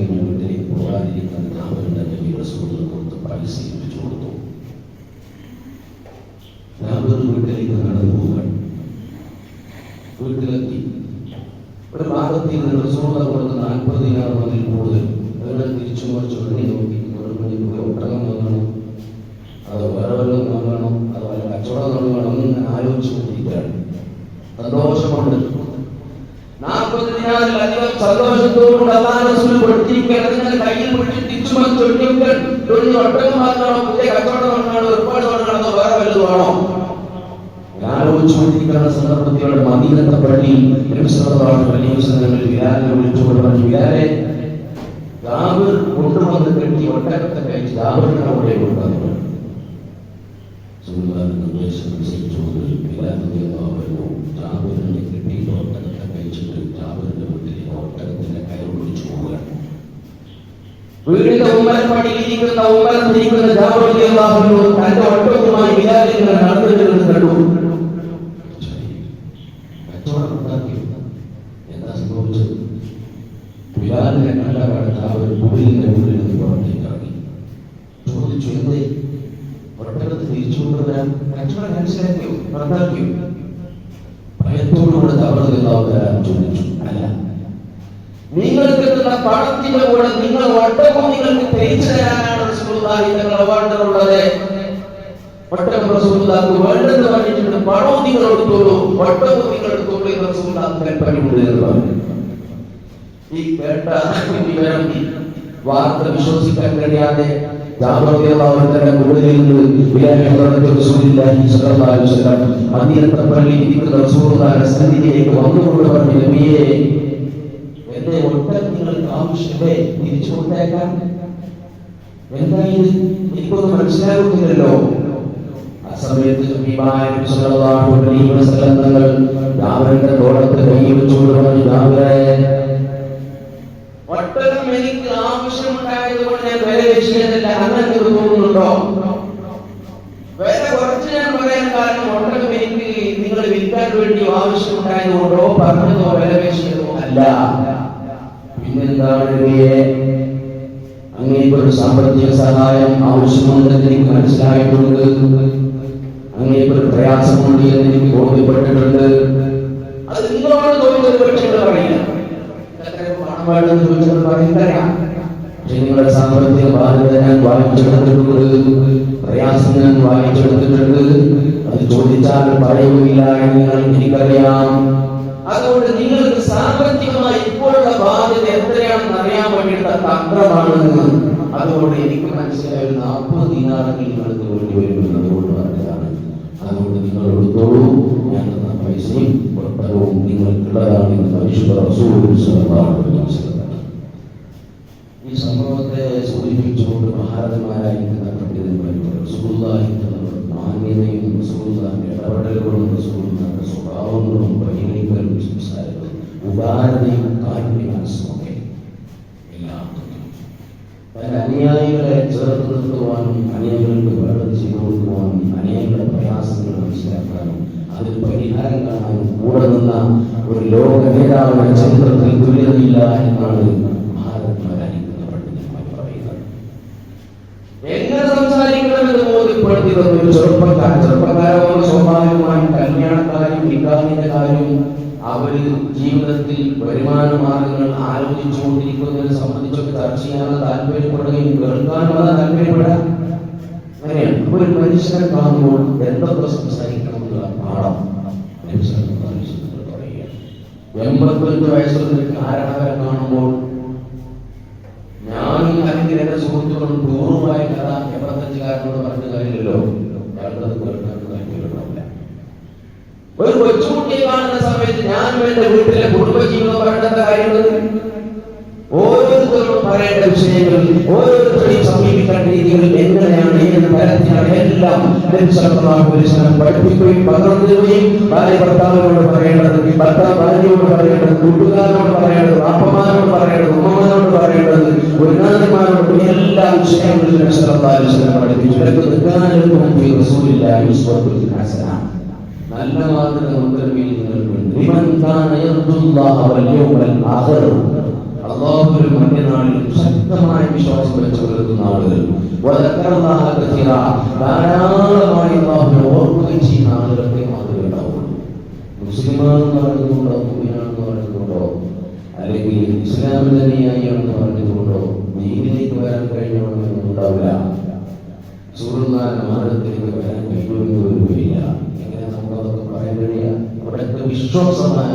വീട്ടിലേക്ക് പോകാതിരിക്കുന്ന ജാബിറിന്റെ കയ്യിൽ റസൂലിനെ കൊടുത്ത് പൈസ ഏൽപ്പിച്ചു കൊടുത്തു. ജാബിർ വീട്ടിലേക്ക് നടന്നു പോകാൻ വീട്ടിലെത്തി. ഒരു ഭാഗത്തിൽ നിന്ന് റസൂലിനെ കൊടുത്ത് 40 ദിനാർ അതിൽ കൂടുതൽ. അവരുടെ തിരിച്ചു മറിച്ച് എണ്ണി നോക്കി, ഒട്ടകം വാങ്ങണം, അത് വേറെ വല്ലതും വാങ്ങണം, അതുപോലെ കച്ചവടം വാങ്ങണം എന്ന് ആലോചിച്ചു കൊണ്ടിരിക്കുകയാണ്. സന്തോഷമുണ്ട്. 40 ദിനാറിൽ അധികം സന്തോഷത്തോടുകൂടി അല്ലാഹു റസൂൽ പഠിപ്പിക്കുന്നത് കയ്യിൽ പിടിച്ച് തിരിച്ചുമറിച്ച് ചൊല്ലിയൊക്കെ ഒരു ഒട്ടകം മാത്രമാണോ പുതിയ കച്ചവടം നടന്നാണോ ഒരുപാട് നടന്നോ വേറെ വലുതുമാണോ ആലോചിച്ചുകൊണ്ടിരിക്കുന്ന സന്ദർഭത്തിലുള്ള മദീനത്തെ പള്ളി നബി സല്ലല്ലാഹു അലൈഹി വസല്ലം ബിലാലിനെ വിളിച്ചുകൊണ്ട് പറഞ്ഞു, ബിലാലെ ജാബിർ കൊണ്ടുവന്ന് കെട്ടി ഒട്ടകത്തെ കഴിച്ച് ജാബിറിനെ അവിടെ കൊണ്ടുവന്നു. ജാബിറിനെ കെട്ടി ഒട്ടകത്തെ കഴിച്ചിട്ട് ജാബിറിന്റെ വീട്ടിലേക്ക് ഒട്ടകത്തിന്റെ കയർ പിടിച്ചു പോവുകയാണ്. വീടിന്റെ ഉമ്മരപ്പടിയിലിരിക്കുന്ന ഉമ്മരത്തിരിക്കുന്ന ജാബിർ റളിയല്ലാഹു അൻഹു തന്റെ ഒട്ടകവുമായി ബിലാലിനെ നടന്നിട്ട് കണ്ടു. എന്താ സംഭവിച്ചത്? ബിലാലിനെ കണ്ടപാട് അവർ കുടിലിന്റെ ഉള്ളിൽ നിന്ന് പുറത്തേക്ക് ഇറങ്ങി. ചോദിച്ചു, എന്തേ ഒട്ടകത്ത് തിരിച്ചു കൊണ്ടുവരാൻ കച്ചവടം മനസ്സിലാക്കിയോ റദ്ദാക്കിയോ? ഭയത്തോടുകൂടെ തവറുകളാവരാൻ ചോദിച്ചു. അല്ല, നിങ്ങൾക്ക് കിട്ടുന്ന പണത്തിന്റെ കൂടെ നിങ്ങൾ ഒട്ടകം നിങ്ങൾക്ക് തിരിച്ചു തരാനാണ് റസൂലുള്ളാഹി തങ്ങളുടെ അവാർഡുള്ളത്. ഒട്ടകം റസൂലുള്ളാഹിക്ക് വേണ്ടെന്ന് പറഞ്ഞിട്ടുണ്ട്. പണവും നിങ്ങൾ എടുത്തോളൂ, ഒട്ടകവും നിങ്ങൾ എടുത്തോളൂ എന്ന് റസൂലുള്ളാഹി കൽപ്പനയുണ്ട് എന്ന് പറഞ്ഞു. ഈ കേട്ട വിവരം വാർത്ത വിശ്വസിക്കാൻ കഴിയാതെ ജാബിർ റളിയല്ലാഹു അൻഹുവിന്റെ മുകളിൽ നിന്ന് ബിലാൽ ഹദ്റത്ത് റസൂലുള്ളാഹി സ്വല്ലല്ലാഹു അലൈഹി വസല്ലം മദീനത്തെ പള്ളിയിൽ ഇരിക്കുന്ന റസൂലുള്ളാഹിയുടെ സന്നിധിയിലേക്ക് വന്നുകൊണ്ട് പറഞ്ഞു, നബിയേ, എന്റെ ഒട്ടകം നിങ്ങൾക്ക് ആവശ്യമേ തിരിച്ചു കൊണ്ടേക്കാൻ? എന്തായാലും എനിക്കൊന്നും മനസ്സിലാകുന്നില്ലല്ലോ. ആ സമയത്ത് നബി സല്ലല്ലാഹു അലൈഹി വസല്ലം തങ്ങൾ ജാബിറിന്റെ തോളത്ത് കൈ വെച്ചുകൊണ്ട് പറഞ്ഞു, ജാബിറേ, ഒട്ടകം എനിക്ക് ആവശ്യമുണ്ടായതുകൊണ്ട് ഞാൻ വില വെച്ചില്ല. അങ്ങനെ തോന്നുന്നുണ്ടോ? വില കുറച്ച് ഞാൻ പറയാൻ കാരണം ഒട്ടകം എനിക്ക് നിങ്ങൾ വിൽക്കാൻ വേണ്ടി ആവശ്യമുണ്ടായതുകൊണ്ടോ പറഞ്ഞതോ വില വെച്ചതോ അല്ല. പിന്നെന്താണ് അങ്ങേക്കൊരു സാമ്പത്തിക സഹായം ആവശ്യമുണ്ടെന്ന് എനിക്ക് മനസ്സിലായിട്ടുണ്ട്. അങ്ങേക്കൊരു പ്രയാസമുണ്ട് എന്ന് എനിക്ക് ബോധ്യപ്പെട്ടിട്ടുണ്ട്. അത് നിങ്ങളോട് ചോദിച്ചത് പക്ഷേ പറയില്ല. നിങ്ങളുടെ സാമ്പത്തിക ബാധ്യത ഞാൻ വായിച്ചെടുത്തിട്ടുണ്ട്, പ്രയാസം ഞാൻ വായിച്ചെടുത്തിട്ടുണ്ട്. അത് ചോദിച്ചാൽ പറയുകയില്ല എന്ന് എനിക്കറിയാം. അതുകൊണ്ട് നിങ്ങൾക്ക് സാമ്പത്തികമായി ഇപ്പോഴുള്ള ബാധ്യത എത്രയാണെന്ന് അറിയാൻ വേണ്ടിയിട്ടുള്ള തന്ത്രമാണെന്ന് അതുകൊണ്ട് എനിക്ക് മനസ്സിലായ 40 ദീനാറുകൾ നിങ്ങൾക്ക് വേണ്ടി വരുന്നത് അതുകൊണ്ട് പറഞ്ഞതാണ്. അതുകൊണ്ട് നിങ്ങൾ എടുത്തോളൂ, ഞാൻ തന്ന പൈസയും പുറത്തരവും നിങ്ങൾക്കുള്ളതാണ് എന്ന് പരിശുദ്ധ റസൂൽ സ്വല്ലല്ലാഹു അലൈഹി വസല്ലം. ഈ സംഭവത്തെ സൂചിപ്പിച്ചുകൊണ്ട് മഹാരഥന്മാരായിരിക്കുന്ന പണ്ഡിതന്മാരും റസൂലുള്ളാഹി മാന്യതയും റസൂലുള്ളാഹിയുടെ ഇടപെടലുകളും റസൂലുള്ളാഹിയുടെ സ്വഭാവങ്ങളും പരിഗണിക്കലും സംസാരങ്ങളും ഉദാരതയും കാരുണ്യമനസ്സുമൊക്കെ എല്ലാം തന്റെ അനുയായികളെ ചേർത്ത് നിർത്തുവാനും അനുയായികൾക്ക് വേണ്ടത് ചെയ്തു കൊടുക്കുവാനും അനുയായികളുടെ പ്രയാസങ്ങൾ മനസ്സിലാക്കാനും അതിൽ പരിഹാരം കാണാനും കൂടെ നിന്ന ഒരു ലോക നേതാവിന്റെ ചരിത്രത്തിൽ തുല്യതയില്ല എന്നാണ് മഹാരഥന്മാരായിരിക്കുന്ന പണ്ഡിതന്മാർ പറയുന്നത്. എങ്ങനെ സംസാരിക്കണമെന്ന് ബോധ്യപ്പെടുത്തി തന്നൊരു ചെറുപ്പക്കാരോട് സ്വാഭാവികമായും കല്യാണക്കാരും നിക്കാഹിന്റെ കാര്യം അവര് ജീവിതത്തിൽ വരുമാന മാർഗങ്ങൾ ആലോചിച്ചുകൊണ്ടിരിക്കുന്നതിനെ സംബന്ധിച്ചൊക്കെ ചർച്ച ചെയ്യാനുള്ള താല്പര്യപ്പെടുകയും കേൾക്കാനുള്ള താല്പര്യപ്പെടാൻ അങ്ങനെയാണ്. ഒരു മനുഷ്യനെ കാണുമ്പോൾ എന്തൊക്കെ സംസാരിക്കണമെന്നുള്ള പാഠം പറയുക. 85 വയസ്സുള്ള കാരണവരെ കാണുമ്പോൾ ഞാനും അല്ലെങ്കിൽ എന്റെ സുഹൃത്തുക്കളും ടൂറുമായ കഥ 85കാരനോട് പറഞ്ഞ കാര്യമില്ലല്ലോ. ഒരു കൊച്ചുകുട്ടിയെ കാണുന്ന സമയത്ത് ഞാനും എന്റെ വീട്ടിലെ കുടുംബജീവിതം പറയേണ്ട കാര്യങ്ങൾ, ഓരോരുത്തരോടും പറയേണ്ട വിഷയങ്ങൾ, ഓരോരുത്തരെയും സമീപിക്കേണ്ട രീതികൾ എങ്ങനെയാണ്, ഏത് തരത്തിലാണ് എല്ലാം പഠിപ്പിക്കുകയും പകർന്നുകയും ഭാര്യ ഭർത്താവിനോട് പറയേണ്ടത്, ഭർത്താവ് ഭാര്യയോട് പറയേണ്ടത്, കൂട്ടുകാരോട് പറയേണ്ടത്, അപ്പന്മാരോട് പറയേണ്ടത്, ഉമ്മമാരോട് പറയേണ്ടത്, ഗുരുനാഥന്മാരോട് എല്ലാ വിഷയങ്ങളിലും പഠിപ്പിച്ചു. നല്ല മാതൃക അല്ലാഹുവിൽ മറ്റന്നാളിൽ ശക്തമായ വിശ്വാസം വെച്ച് പുലർത്തുന്ന ആളുകൾ, ധാരാളമായി അല്ലാഹുവിനെ ഓർക്കുകയും ചെയ്യുന്ന ആളുകൾക്ക് മാതൃക ഉണ്ടാവുള്ളൂ. മുസ്ലിമാണെന്ന് പറഞ്ഞുകൊണ്ടോ മുഅ്മിനാണെന്ന് പറഞ്ഞുകൊണ്ടോ അല്ലെങ്കിൽ ഇസ്ലാമിൽ തന്നെയാണെന്ന് പറഞ്ഞുകൊണ്ടോ ദീനിലേക്ക് വരാൻ കഴിഞ്ഞോണമെന്നൊന്നും ഉണ്ടാവില്ല. സുഹൃത്താൻ മാർഗത്തിലേക്ക് വരാൻ കഴിയുമെന്ന് വരില്ല. എങ്ങനെ നമുക്കതൊക്കെ പറയാൻ കഴിയുക? അവിടുത്തെ വിശ്വാസമായ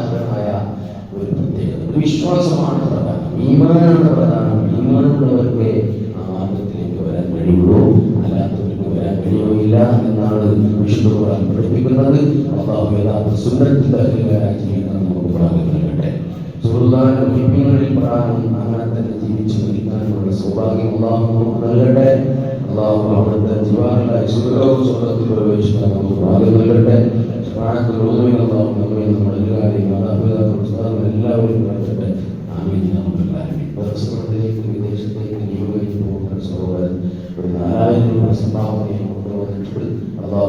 ഒരു പ്രത്യേകത. വിശ്വാസമാണ് പ്രധാനം, ഈമാനാണ് പ്രധാനം. ഈമാനുള്ളവർക്ക് ആ മാർഗത്തിലേക്ക് വരാൻ കഴിയുള്ളൂ, അല്ലാത്തവർക്ക് വരാൻ കഴിയുകയില്ല എന്നാണ് വിശുദ്ധ ഖുർആൻ പഠിപ്പിക്കുന്നത്. അല്ലാഹു യഥാർത്ഥ സുന്നത്തിന്റെ അധികാരായി ജീവിക്കാൻ നമുക്ക് ഭാഗ്യം നൽകട്ടെ. സുഹൃത്തുക്കളിൽ പ്രകാരം അങ്ങനെ തന്നെ ജീവിച്ചു മരിക്കാനുള്ള സൗഭാഗ്യം അല്ലാഹു നമുക്ക് നൽകട്ടെ. അല്ലാഹു അവിടുത്തെ ജീവാനായി സ്വർഗ്ഗത്തിൽ പ്രവേശിക്കാൻ നമുക്ക് ഭാഗ്യം നൽകട്ടെ. അല്ലാഹു നമ്മെ നമ്മുടെ എല്ലാവരെയും മാതാപിതാക്കൾ ഉസ്താദുകൾ എല്ലാവരും നൽകട്ടെ. ആമീൻ യാ റബ്ബൽ ആലമീൻ. പരസ്പരത്തിലേക്ക് വിദേശത്തേക്ക് നിയോഗിച്ചു പോകുന്ന സഹോദരൻ ഒരു 4000 രൂപ സംഭാവനയെ കൊണ്ടുവന്നിട്ട് അല്ലാഹു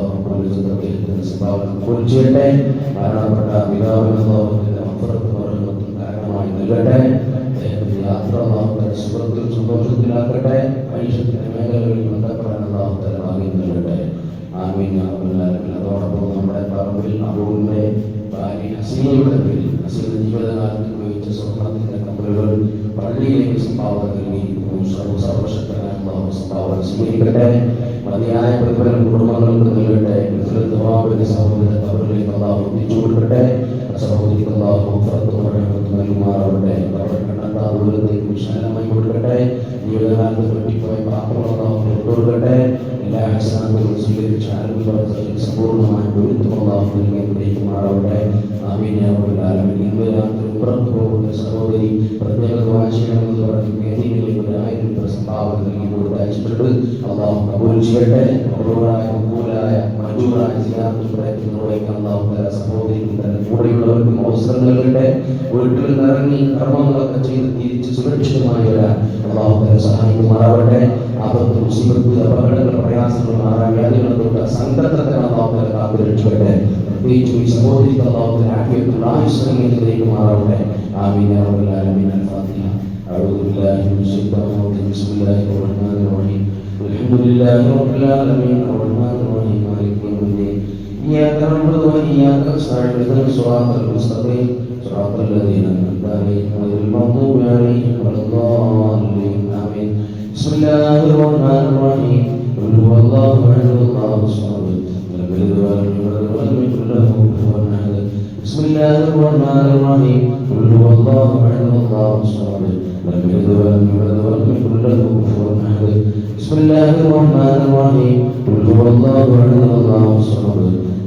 സംഭാവന കുറിച്ചിട്ടെ. മരണപ്പെട്ട പിതാവിന് അല്ലാഹുവിന്റെ മഗ്ഫിറത്തും റഹ്മത്തും കാരണമായി നൽകട്ടെ. അദ്ദേഹത്തിന്റെ യാത്ര അല്ലാഹു സുഖത്തിൽ സന്തോഷത്തിലാക്കട്ടെ. മനുഷ്യത്തിന്റെ മേഖലകളിൽ ബന്ധപ്പെടാൻ അല്ലാഹു തആല ഭാഗ്യം നൽകട്ടെ. ആമീൻ യാ റബ്ബൽ ആലമീൻ. അതോടൊപ്പം നമ്മുടെ പറമ്പിൽ അബൂവിന്റെ ഭാര്യ ഹസീനയുടെ പേരിൽ ഹസീന ജീവിതകാലത്ത് ഉപയോഗിച്ച സ്വർണ്ണത്തിന്റെ കമ്പലുകൾ പള്ളിയിലേക്ക് സംഭാവന നൽകിയിരിക്കുന്നു. സർവശക്തനായ അല്ലാഹു സംഭാവന സ്വീകരിക്കട്ടെ. മതിയായ പ്രതിഫലം കുടുംബങ്ങൾക്ക് നൽകട്ടെ. സഹോദരന്റെ കബറിലേക്ക് അല്ലാഹു എത്തിച്ചു കൊടുക്കട്ടെ. സഹോദരിക്ക് അല്ലാഹു മഗ്ഫിറത്തും റഹ്മത്തും നൽകുമാറാവട്ടെ. അവരുടെ കണ്ടെത്താ ദൂരത്തേക്ക് വിശാലമായി കൊടുക്കട്ടെ. ജീവിതകാലത്ത് പറ്റിപ്പോയ പാപങ്ങൾ അല്ലാഹു പുറത്തു കൊടുക്കട്ടെ. എല്ലാ ഹസനാത്തുകളും സ്വീകരിച്ച ആരോഗ്യ സമ്പൂർണ്ണമായി പൊരുത്തം അല്ലാഹു നൽകി അനുഗ്രഹിക്കുമാറാവട്ടെ. ആമീൻ യാ റബ്ബൽ ആലമീൻ. ഇന്ന് രാത്രി ഉംറക്ക് പോകുന്ന സഹോദരി പ്രത്യേക ദുആ ചെയ്യണമെന്ന് പറഞ്ഞ് വേദിയിലേക്ക് 1000 രൂപ സംഭാവന നൽകി കൊടുത്തയച്ചിട്ടുണ്ട്. അല്ലാഹു കബൂൽ ചെയ്യട്ടെ. മഖബൂലായ മഞ്ജൂറായ സിയാറത്തുൽ പ്രയത്നങ്ങളിലേക്ക് അല്ലാഹു തആല സഹോദരിക്കും തന്റെ കൂടെയുള്ളവർക്കും അവസരം നൽകട്ടെ. വീട്ടിൽ നിറങ്ങി കർമ്മങ്ങളൊക്കെ ചെയ്ത് തിരിച്ച് സുരക്ഷിതമായി വരാൻ അല്ലാഹു തആല സഹായിക്കുമാറാവട്ടെ. ആപത്ത്, മുസീബത്ത്, അപകടങ്ങൾ, പ്രയാസങ്ങൾ, മാറാവ്യാധികളെ തൊട്ട് സങ്കടത്തെ അല്ലാഹു തആല കാത്തുരക്ഷിക്കട്ടെ. പ്രത്യേകിച്ച് ഈ സഹോദരിക്ക് അല്ലാഹു തആല ആഫിയത്തുള്ള ആയുസ്സ് നൽകുമാറാവട്ടെ. ആമീൻ യാ റബ്ബൽ ആലമീൻ. അൽ-ഫാത്തിഹ. أعوذ بالله من الشيطان الرجيم. بسم الله الرحمن الرحيم. الحمد لله رب العالمين الرحمن الرحيم مالك يوم الدين. إياك نعبد وإياك نستعين اهدنا الصراط المستقيم صراط الذين أنعمت عليهم غير المغضوب عليهم ولا الضالين. آمين. بسم الله الرحمن الرحيم. قل هو الله أحد الله الصمد لم يلد ولم يولد ولم يكن له كفوا أحد. بسم الله الرحمن الرحيم. قل هو الله أحد الله الصمد لم يلد ولم يولد ولم يكن له كفوا أحد. بسم الله الرحمن الرحيم. قل هو الله أحد الله الصمد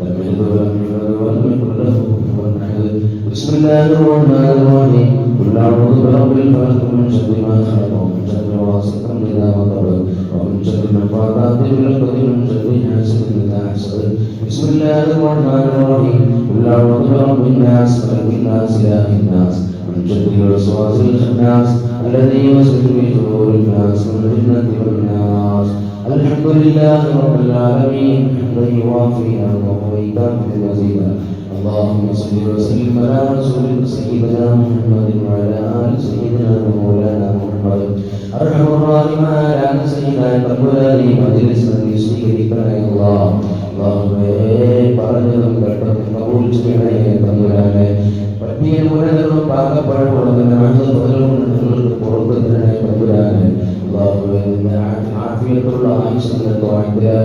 لم يلد ولم يولد ولم يكن له كفوا أحد. بسم الله الرحمن الرحيم. قل أعوذ برب الفلق من شر ما خلق ومن شر غاسق إذا وقب ومن شر النفاثات في العقد ومن شر حاسد إذا حسد. بسم الله الرحمن الرحيم. قل أعوذ برب الناس ملك الناس إله الناس من شر الوسواس الخناس الذي يوسوس في صدور الناس من الجنة والناس. الحمد لله رب العالمين حمدا يوافي نعمه ويكافئ مزيدا. اللهم صل وسلم على رسولك سيدنا محمد وعلى آل سيدنا ومولانا محمد. أرحم الراحمين على سيدنا قبلي مجلس من സ്വീകരിക്കണേ അല്ലാഹ്. അല്ലാഹുവേ പറഞ്ഞതും കേട്ടതും കബൂൽ ചെയ്യണേ തമ്പുരാനെ. പറ്റിയ മൂലകളും പാകപ്പഴമുള്ളതും ഞങ്ങൾക്ക് പുറത്തു തരണേ തമ്പുരാനെ. അല്ലാഹുവേ ആഫിയത്തുള്ള ആയുസ്സിന്റെ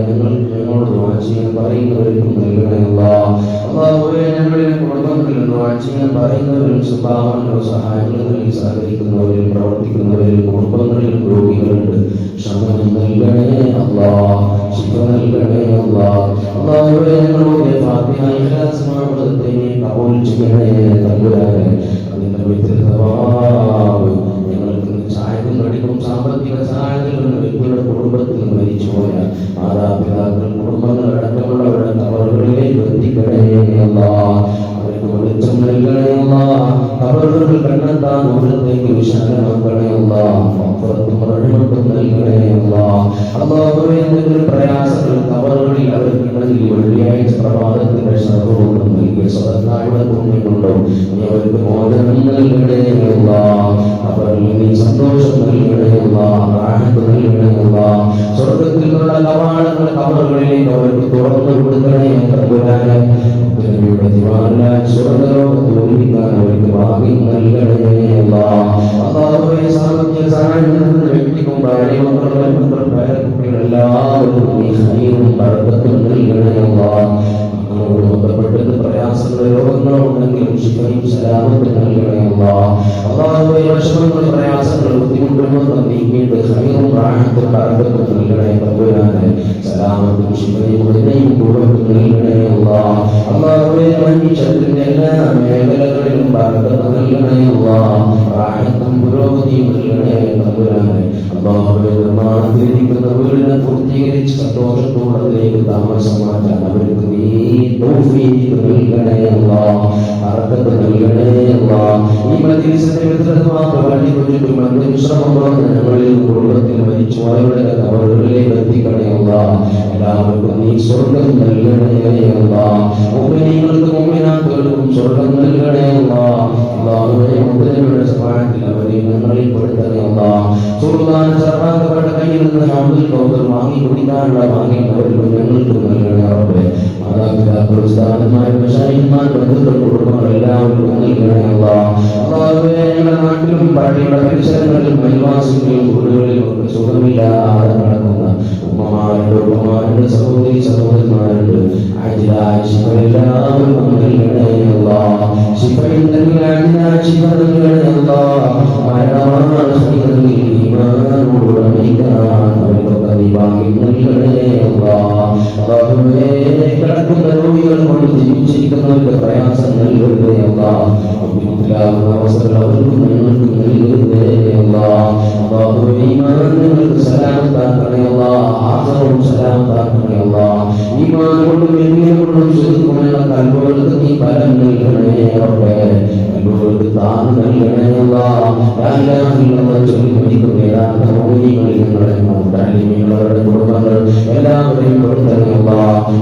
ഞങ്ങളോട് ദുആ ചെയ്യാൻ പറയുന്നവർക്കും നൽകണേ അല്ലാഹ്. അല്ലാഹുവേ ഞങ്ങളുടെ കുടുംബങ്ങളിൽ ദുആ ചെയ്യാൻ പറയുന്നവരും സ്വഭാവങ്ങളും സഹായങ്ങളും നൽകി സഹകരിക്കുന്നവരും പ്രവർത്തിക്കുന്നവരും കുടുംബങ്ങളിലും രോഗികളുണ്ട്. ക്ഷമ നൽകണേ അല്ലാഹ്. ശിഫ നൽകണേ അല്ലാഹ്. അല്ലാഹുവേ ഞങ്ങളുടെ ഫാത്തിഹ ഇഖ്ലാസ് മുഅബ്ബദത്തെ കബൂൽ ചെയ്യണേ തമ്പുരാനെ. അതിന്റെ വിതൃതവാവ് ഞങ്ങൾക്ക് ചായക്കും കടിക്കും സാമ്പത്തിക സഹായങ്ങളും വ്യക്തിയുടെ കുടുംബത്തിൽ മരിച്ചുപോയ മാതാപിതാക്കൾ കുടുംബങ്ങൾ അടക്കമുള്ളവരുടെ കബറുകളിലേക്ക് എത്തിക്കണേ അല്ലാഹ്. അവർക്ക് വെളിച്ചം നൽകണേ അല്ലാഹ്. കബറുകൾ കണ്ടെത്താൻ ദൂരത്തേക്ക് വിശാലമാക്കണേ അല്ലാഹ്. മഗ്ഫിറത്തും റഹ്മത്തും നൽകണേ അല്ലാഹ്. അല്ലാഹുവേ എന്തെങ്കിലും പ്രയാസങ്ങൾ കബറുകളിൽ അവർക്കുണ്ടെങ്കിൽ വെള്ളിയാഴ്ച പ്രഭാതത്തിന്റെ ശർവ്വവും നൽകിയ സദഖയുടെ പുണ്യമുണ്ടോ നീ അവർക്ക് മോചനം നൽകണേ അല്ലാഹ്. അവരിൽ നീ സന്തോഷം നൽകണേ അല്ലാഹ്. റാഹത്ത് നൽകണേ അല്ലാഹ്. സ്വർഗ്ഗത്തിലുള്ള കവാടങ്ങൾ കബറുകളിലേക്ക് അവർക്ക് തുറന്നു കൊടുക്കണേ തമ്പുരാനെ. നബിയുടെ ദിവാനായ സ്വർഗ്ഗലോകത്ത് ഒരുമിക്കാൻ അവർക്ക് ഭാഗ്യം നൽകണേ അല്ലാഹ്. അല്ലാഹുവേ സാമ്പത്തിക സഹായം നൽകുന്ന വ്യക്തിക്കും ഭാര്യമക്കളും പേരക്കുട്ടികളെല്ലാവർക്കും നീ ഹൈറും ബർക്കത്തും നൽകണേ അല്ലാഹ്. അതിനോട് ബന്ധപ്പെട്ടത് പ്രയാസങ്ങൾ രോഗങ്ങളോ ഉണ്ടെങ്കിലും ശിഫയും സലാമത്തും നൽകണേ അല്ലാഹുവേ വിഷമങ്ങൾ പ്രയാസങ്ങൾ ബുദ്ധിമുട്ടുകൾ നീക്കിയിട്ട് ഖൈറും റാഹത്തും ബറക്കത്തും നൽകണേ തമ്പുരാനെ സലാമത്തും ശിഫയും ഹൃദയവും കൂടത്തും നൽകണേ അല്ലാഹുവേ മനുഷ്യരുടെ എല്ലാ മേഖലകളിലും ബറക്കത്ത് നൽകണേ റാഹത്തും പുരോഗതിയും നൽകണേ തമ്പുരാനെ അല്ലാഹുവേ നിർമ്മാണത്തിലിരിക്കുന്ന വീടിനെ പൂർത്തീകരിച്ച് സന്തോഷത്തോടെ താമസമാക്കാൻ അവർക്ക് നീ തൗഫീഖ് നൽകണേ ബറക്കത്ത് നൽകണേ ഈ മജ്‌ലിസിന്റെ വിദ്യാർത്ഥിമാർക്ക് വേണ്ടി വിശ്രമം ഞങ്ങളിൽ കുടുംബത്തിൽ മരിച്ചുപോയവരുടെ കബറുകളിലേക്ക് എത്തിക്കണേ എല്ലാവർക്കും നീ സ്വർഗം നൽകണേ മുഅ്മിനീങ്ങൾക്ക് മുഅ്മിനാത്തുകൾക്കും സ്വർഗം നൽകണേ അല്ലാഹുവേ മുഅ്മിനീങ്ങളുടെ സഹായത്തിൽ അവരെ ഞങ്ങളിൽ പെടുത്തണേ സുൽത്താൻ സർവാംഗപ്പെട്ട കയ്യിൽ നിന്ന് അബ്ദുൽ കൗദർ വാങ്ങി കുടിക്കാനുള്ള ഭാഗ്യം അവർക്ക് ഞങ്ങൾക്ക് നൽകണേ റബ്ബേ മാതാപിതാക്കൾ ഉസ്താദന്മാർ മശായിഖ്മാർ ബന്ധുക്കൾ കുടുംബങ്ങൾ എല്ലാവർക്കും നൽകണേ അല്ലാഹുവേ ഞങ്ങളുടെ നാട്ടിലും പള്ളിയുടെ പരിസരങ്ങളിലും അയൽവാസികളിലും വീടുകളിലും ഒക്കെ സുഖമില്ലാതെ നടക്കുന്ന ഉമ്മമാരുണ്ട് സഹോദരി സഹോദരന്മാരുണ്ട് ആജിലായ ശിഫ എല്ലാവർക്കും നൽകണേ ശിഫയിൽ നൽകി ആജിലായ ശിഫ നൽകണേ മരണമാണ് ഈമാനോട് അവർക്കൊക്കെ നീ ഭാഗ്യം നൽകണേ അല്ലാഹുവേ കിടക്കുന്ന രോഗികൾ കൊണ്ട് ജീവിച്ചിരിക്കുന്നവരുടെ പ്രയാസം നൽകരുതേ ബുദ്ധിമുട്ടിലാകുന്ന അവസരം അവർക്കും ഞങ്ങൾക്കും നൽകരുതേ അല്ലാഹുവേ ഈമാനുകൾക്ക് സലാമത്താക്കണേ ആഖിറവും സലാമത്താക്കണേ ഈമാൻ കൊണ്ടും യഖീൻ കൊണ്ടും ശുദ്ധമായ കൽബുകൾക്ക് നീ ബലം നൽകണേ റബ്ബേ കൽബുകൾക്ക് താൻ നൽകണേ ലാ ഇലാഹ ഇല്ലല്ലാഹ് ചൊല്ലി മരിക്കുന്ന വേദാന്ത മുഅ്മിനീങ്ങളിൽ ഞങ്ങളെ മുഅ്മിനീങ്ങളുടെ കുടുംബങ്ങൾ എല്ലാവരെയും പെടുത്തണേ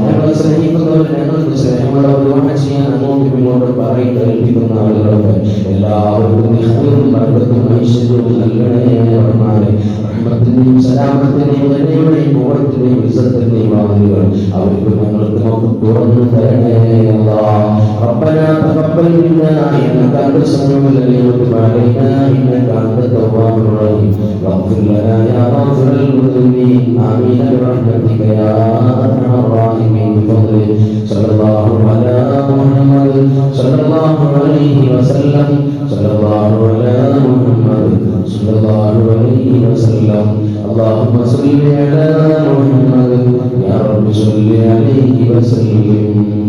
ഞങ്ങളെ സ്നേഹിക്കുന്നവർ ഞങ്ങൾക്ക് സ്നേഹമുള്ളവർ ദുആ ചെയ്യാൻ അങ്ങോട്ടും ഇങ്ങോട്ടും പറയും കേൾപ്പിക്കുന്ന ആളുകളൊക്കെ എല്ലാവർക്കും നീ ഖൈറും ബറക്കത്തും ഐശ്വര്യവും നൽകണേ റഹ്മാനേ റഹ്മത്തിന്റെയും സലാമത്തിന്റെയും നന്മയുടെയും പൂർണ്ണത്തിന്റെയും ഇസ്സത്തിന്റെയും വാതിലുകൾ അവർക്ക് ഞങ്ങൾക്ക് നമുക്ക് തുറന്നു തരണേ ربنا تقبل منا انك انت السميع العليم وتب علينا انك انت التواب الرحيم واغفر لنا يا غافر المذنبين امين برحمتك يا ارحم الراحمين بفضلك صلى الله على محمد صلى الله عليه وسلم صلى الله على محمد صلى الله عليه وسلم اللهم صل على محمد يا رب صل عليه وسلم